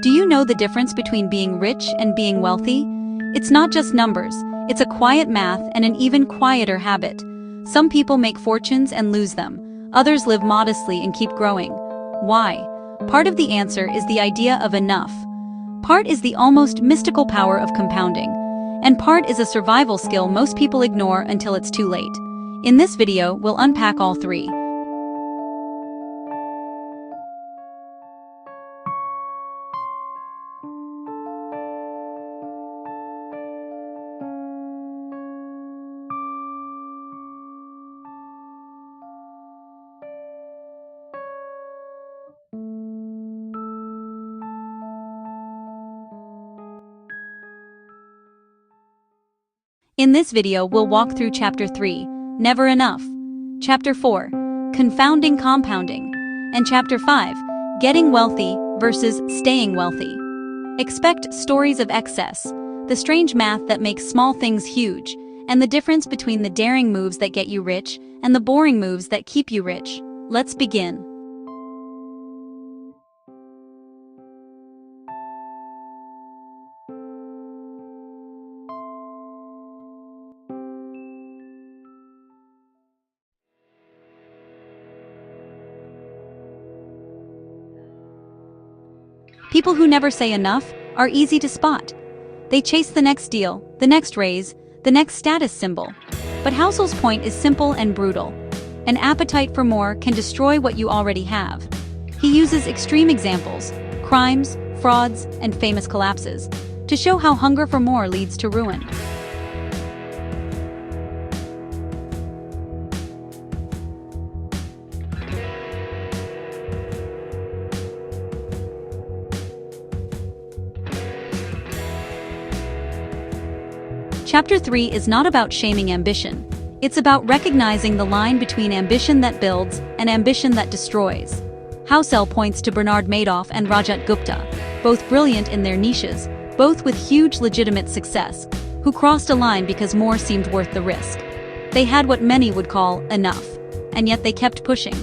Do you know the difference between being rich and being wealthy? It's not just numbers, it's a quiet math and an even quieter habit. Some people make fortunes and lose them. Others live modestly and keep growing. Why? Part of the answer is the idea of enough. Part is the almost mystical power of compounding. And part is a survival skill most people ignore until it's too late. In this video, we'll unpack all three. In this video, we'll walk through Chapter 3, Never Enough, Chapter 4, Confounding Compounding, and Chapter 5, Getting Wealthy versus Staying Wealthy. Expect stories of excess, the strange math that makes small things huge, and the difference between the daring moves that get you rich and the boring moves that keep you rich. Let's begin. People who never say enough are easy to spot. They chase the next deal, the next raise, the next status symbol. But Housel's point is simple and brutal. An appetite for more can destroy what you already have. He uses extreme examples, crimes, frauds, and famous collapses, to show how hunger for more leads to ruin. Chapter 3 is not about shaming ambition. It's about recognizing the line between ambition that builds and ambition that destroys. Housel points to Bernard Madoff and Rajat Gupta, both brilliant in their niches, both with huge legitimate success, who crossed a line because more seemed worth the risk. They had what many would call enough, and yet they kept pushing.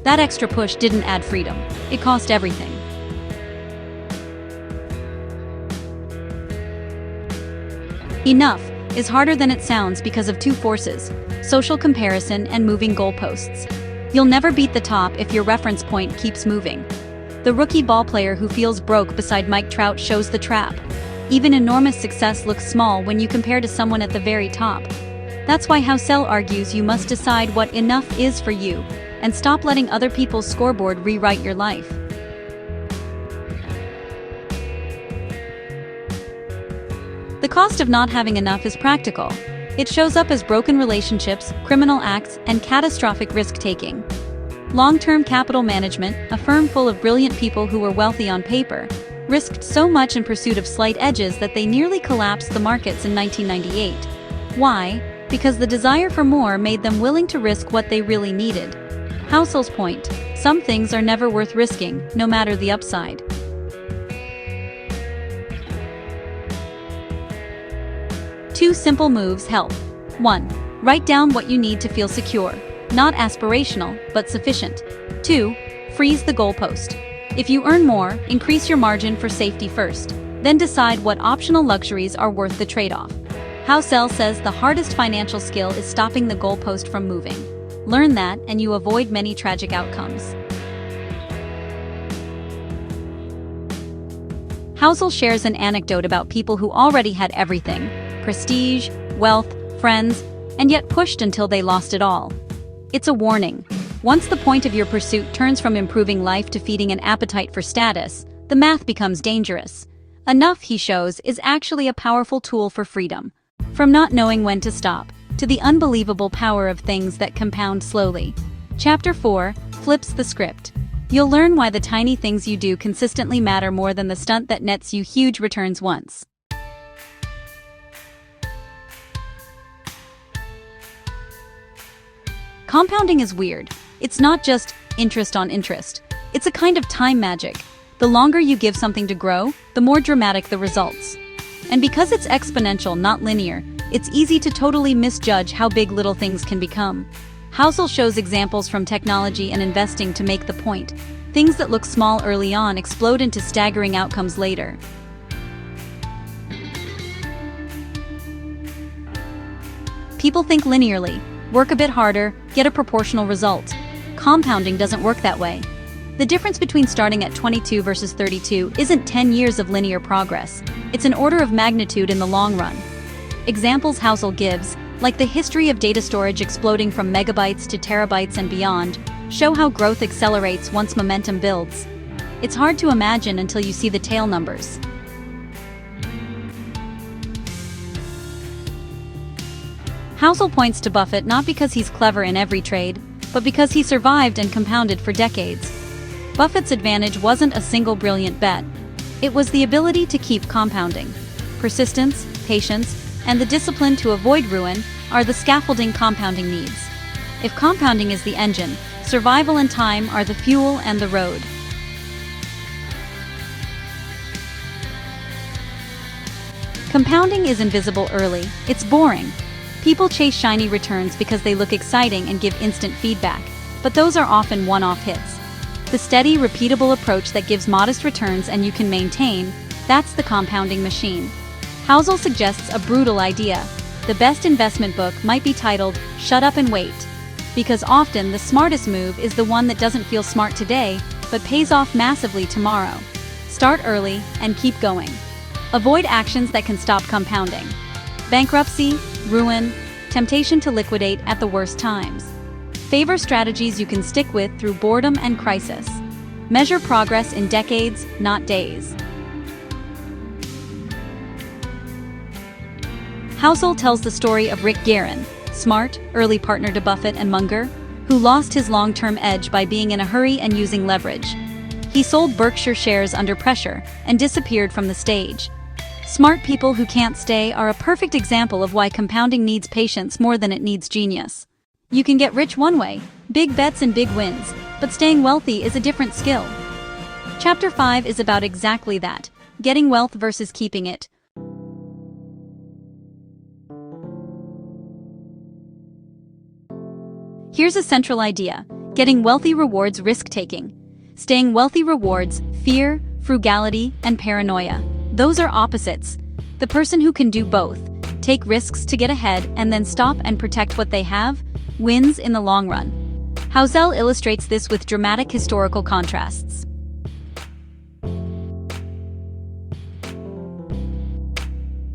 That extra push didn't add freedom. It cost everything. Enough is harder than it sounds because of two forces: social comparison and moving goalposts. You'll never beat the top if your reference point keeps moving. The rookie ballplayer who feels broke beside Mike Trout shows the trap. Even enormous success looks small when you compare to someone at the very top. That's why Housel argues you must decide what enough is for you, and stop letting other people's scoreboard rewrite your life. The cost of not having enough is practical. It shows up as broken relationships, criminal acts, and catastrophic risk-taking. Long-term capital management, a firm full of brilliant people who were wealthy on paper, risked so much in pursuit of slight edges that they nearly collapsed the markets in 1998. Why? Because the desire for more made them willing to risk what they really needed. Housel's point: some things are never worth risking, no matter the upside. Two simple moves help. 1. Write down what you need to feel secure. Not aspirational, but sufficient. 2. Freeze the goalpost. If you earn more, increase your margin for safety first. Then decide what optional luxuries are worth the trade-off. Housel says the hardest financial skill is stopping the goalpost from moving. Learn that, and you avoid many tragic outcomes. Housel shares an anecdote about people who already had everything: prestige, wealth, friends, and yet pushed until they lost it all. It's a warning. Once the point of your pursuit turns from improving life to feeding an appetite for status, the math becomes dangerous. Enough, he shows, is actually a powerful tool for freedom. From not knowing when to stop, to the unbelievable power of things that compound slowly. Chapter 4 flips the script. You'll learn why the tiny things you do consistently matter more than the stunt that nets you huge returns once. Compounding is weird. It's not just interest on interest. It's a kind of time magic. The longer you give something to grow, the more dramatic the results. And because it's exponential, not linear, it's easy to totally misjudge how big little things can become. Housel shows examples from technology and investing to make the point. Things that look small early on explode into staggering outcomes later. People think linearly, work a bit harder, get a proportional result. Compounding doesn't work that way. The difference between starting at 22 versus 32 isn't 10 years of linear progress. It's an order of magnitude in the long run. Examples Housel gives, like the history of data storage exploding from megabytes to terabytes and beyond, show how growth accelerates once momentum builds. It's hard to imagine until you see the tail numbers. Housel points to Buffett not because he's clever in every trade, but because he survived and compounded for decades. Buffett's advantage wasn't a single brilliant bet. It was the ability to keep compounding. Persistence, patience, and the discipline to avoid ruin are the scaffolding compounding needs. If compounding is the engine, survival and time are the fuel and the road. Compounding is invisible early. It's boring. People chase shiny returns because they look exciting and give instant feedback, but those are often one-off hits. The steady, repeatable approach that gives modest returns and you can maintain, that's the compounding machine. Housel suggests a brutal idea. The best investment book might be titled, "Shut Up and Wait," because often the smartest move is the one that doesn't feel smart today, but pays off massively tomorrow. Start early and keep going. Avoid actions that can stop compounding. Bankruptcy, ruin, temptation to liquidate at the worst times. Favor strategies you can stick with through boredom and crisis. Measure progress in decades, not days. Housel tells the story of Rick Guerin, smart, early partner to Buffett and Munger, who lost his long-term edge by being in a hurry and using leverage. He sold Berkshire shares under pressure and disappeared from the stage. Smart people who can't stay are a perfect example of why compounding needs patience more than it needs genius. You can get rich one way, big bets and big wins, but staying wealthy is a different skill. Chapter 5 is about exactly that, getting wealth versus keeping it. Here's a central idea: getting wealthy rewards risk-taking. Staying wealthy rewards fear, frugality, and paranoia. Those are opposites. The person who can do both, take risks to get ahead and then stop and protect what they have, wins in the long run. Housel illustrates this with dramatic historical contrasts.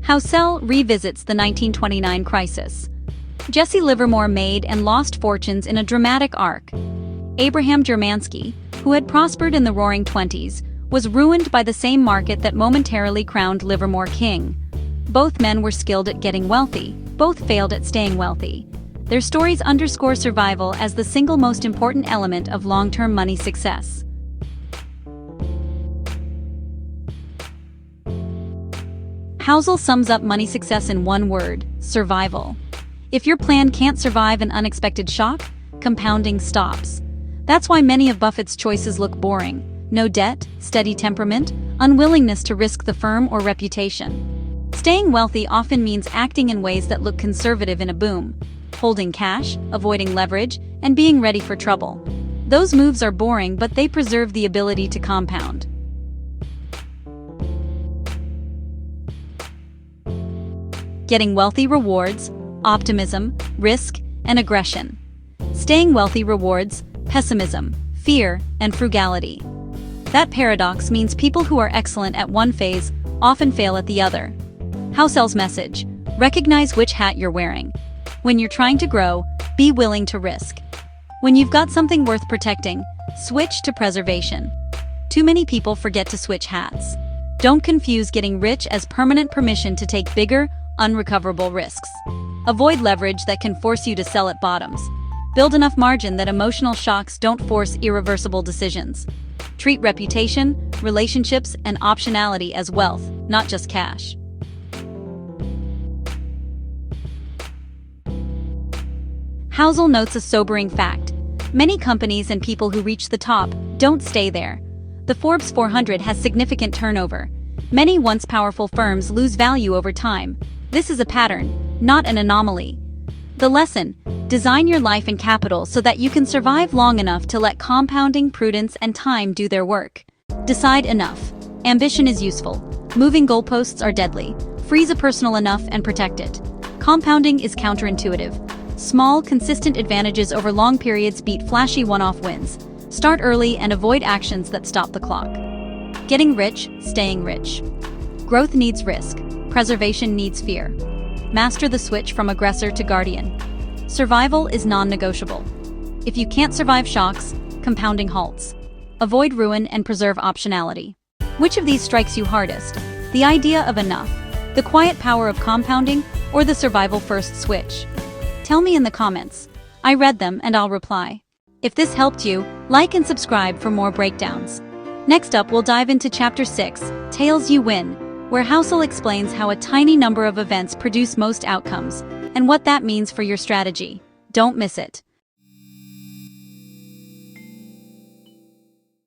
Housel revisits the 1929 crisis. Jesse Livermore made and lost fortunes in a dramatic arc. Abraham Germansky, who had prospered in the Roaring Twenties, was ruined by the same market that momentarily crowned Livermore king. Both men were skilled at getting wealthy, both failed at staying wealthy. Their stories underscore survival as the single most important element of long-term money success. Housel sums up money success in one word: survival. If your plan can't survive an unexpected shock, compounding stops. That's why many of Buffett's choices look boring. No debt, steady temperament, unwillingness to risk the firm or reputation. Staying wealthy often means acting in ways that look conservative in a boom. Holding cash, avoiding leverage, and being ready for trouble. Those moves are boring, but they preserve the ability to compound. Getting wealthy rewards optimism, risk, and aggression. Staying wealthy rewards pessimism, fear, and frugality. That paradox means people who are excellent at one phase often fail at the other. Housel's message: recognize which hat you're wearing. When you're trying to grow, be willing to risk. When you've got something worth protecting, switch to preservation. Too many people forget to switch hats. Don't confuse getting rich as permanent permission to take bigger, unrecoverable risks. Avoid leverage that can force you to sell at bottoms. Build enough margin that emotional shocks don't force irreversible decisions. Treat reputation, relationships, and optionality as wealth, not just cash. Housel notes a sobering fact. Many companies and people who reach the top don't stay there. The Forbes 400 has significant turnover. Many once powerful firms lose value over time. This is a pattern, not an anomaly. The lesson: design your life in capital so that you can survive long enough to let compounding, prudence, and time do their work. Decide enough. Ambition is useful. Moving goalposts are deadly. Freeze a personal enough and protect it. Compounding is counterintuitive. Small, consistent advantages over long periods beat flashy one-off wins. Start early and avoid actions that stop the clock. Getting rich, staying rich. Growth needs risk. Preservation needs fear. Master the switch from aggressor to guardian. Survival is non-negotiable. If you can't survive shocks, compounding halts. Avoid ruin and preserve optionality. Which of these strikes you hardest? The idea of enough, the quiet power of compounding, or the survival-first switch? Tell me in the comments. I read them and I'll reply. If this helped you, like and subscribe for more breakdowns. Next up, we'll dive into Chapter 6, Tails You Win, where Housel explains how a tiny number of events produce most outcomes, and what that means for your strategy. Don't miss it.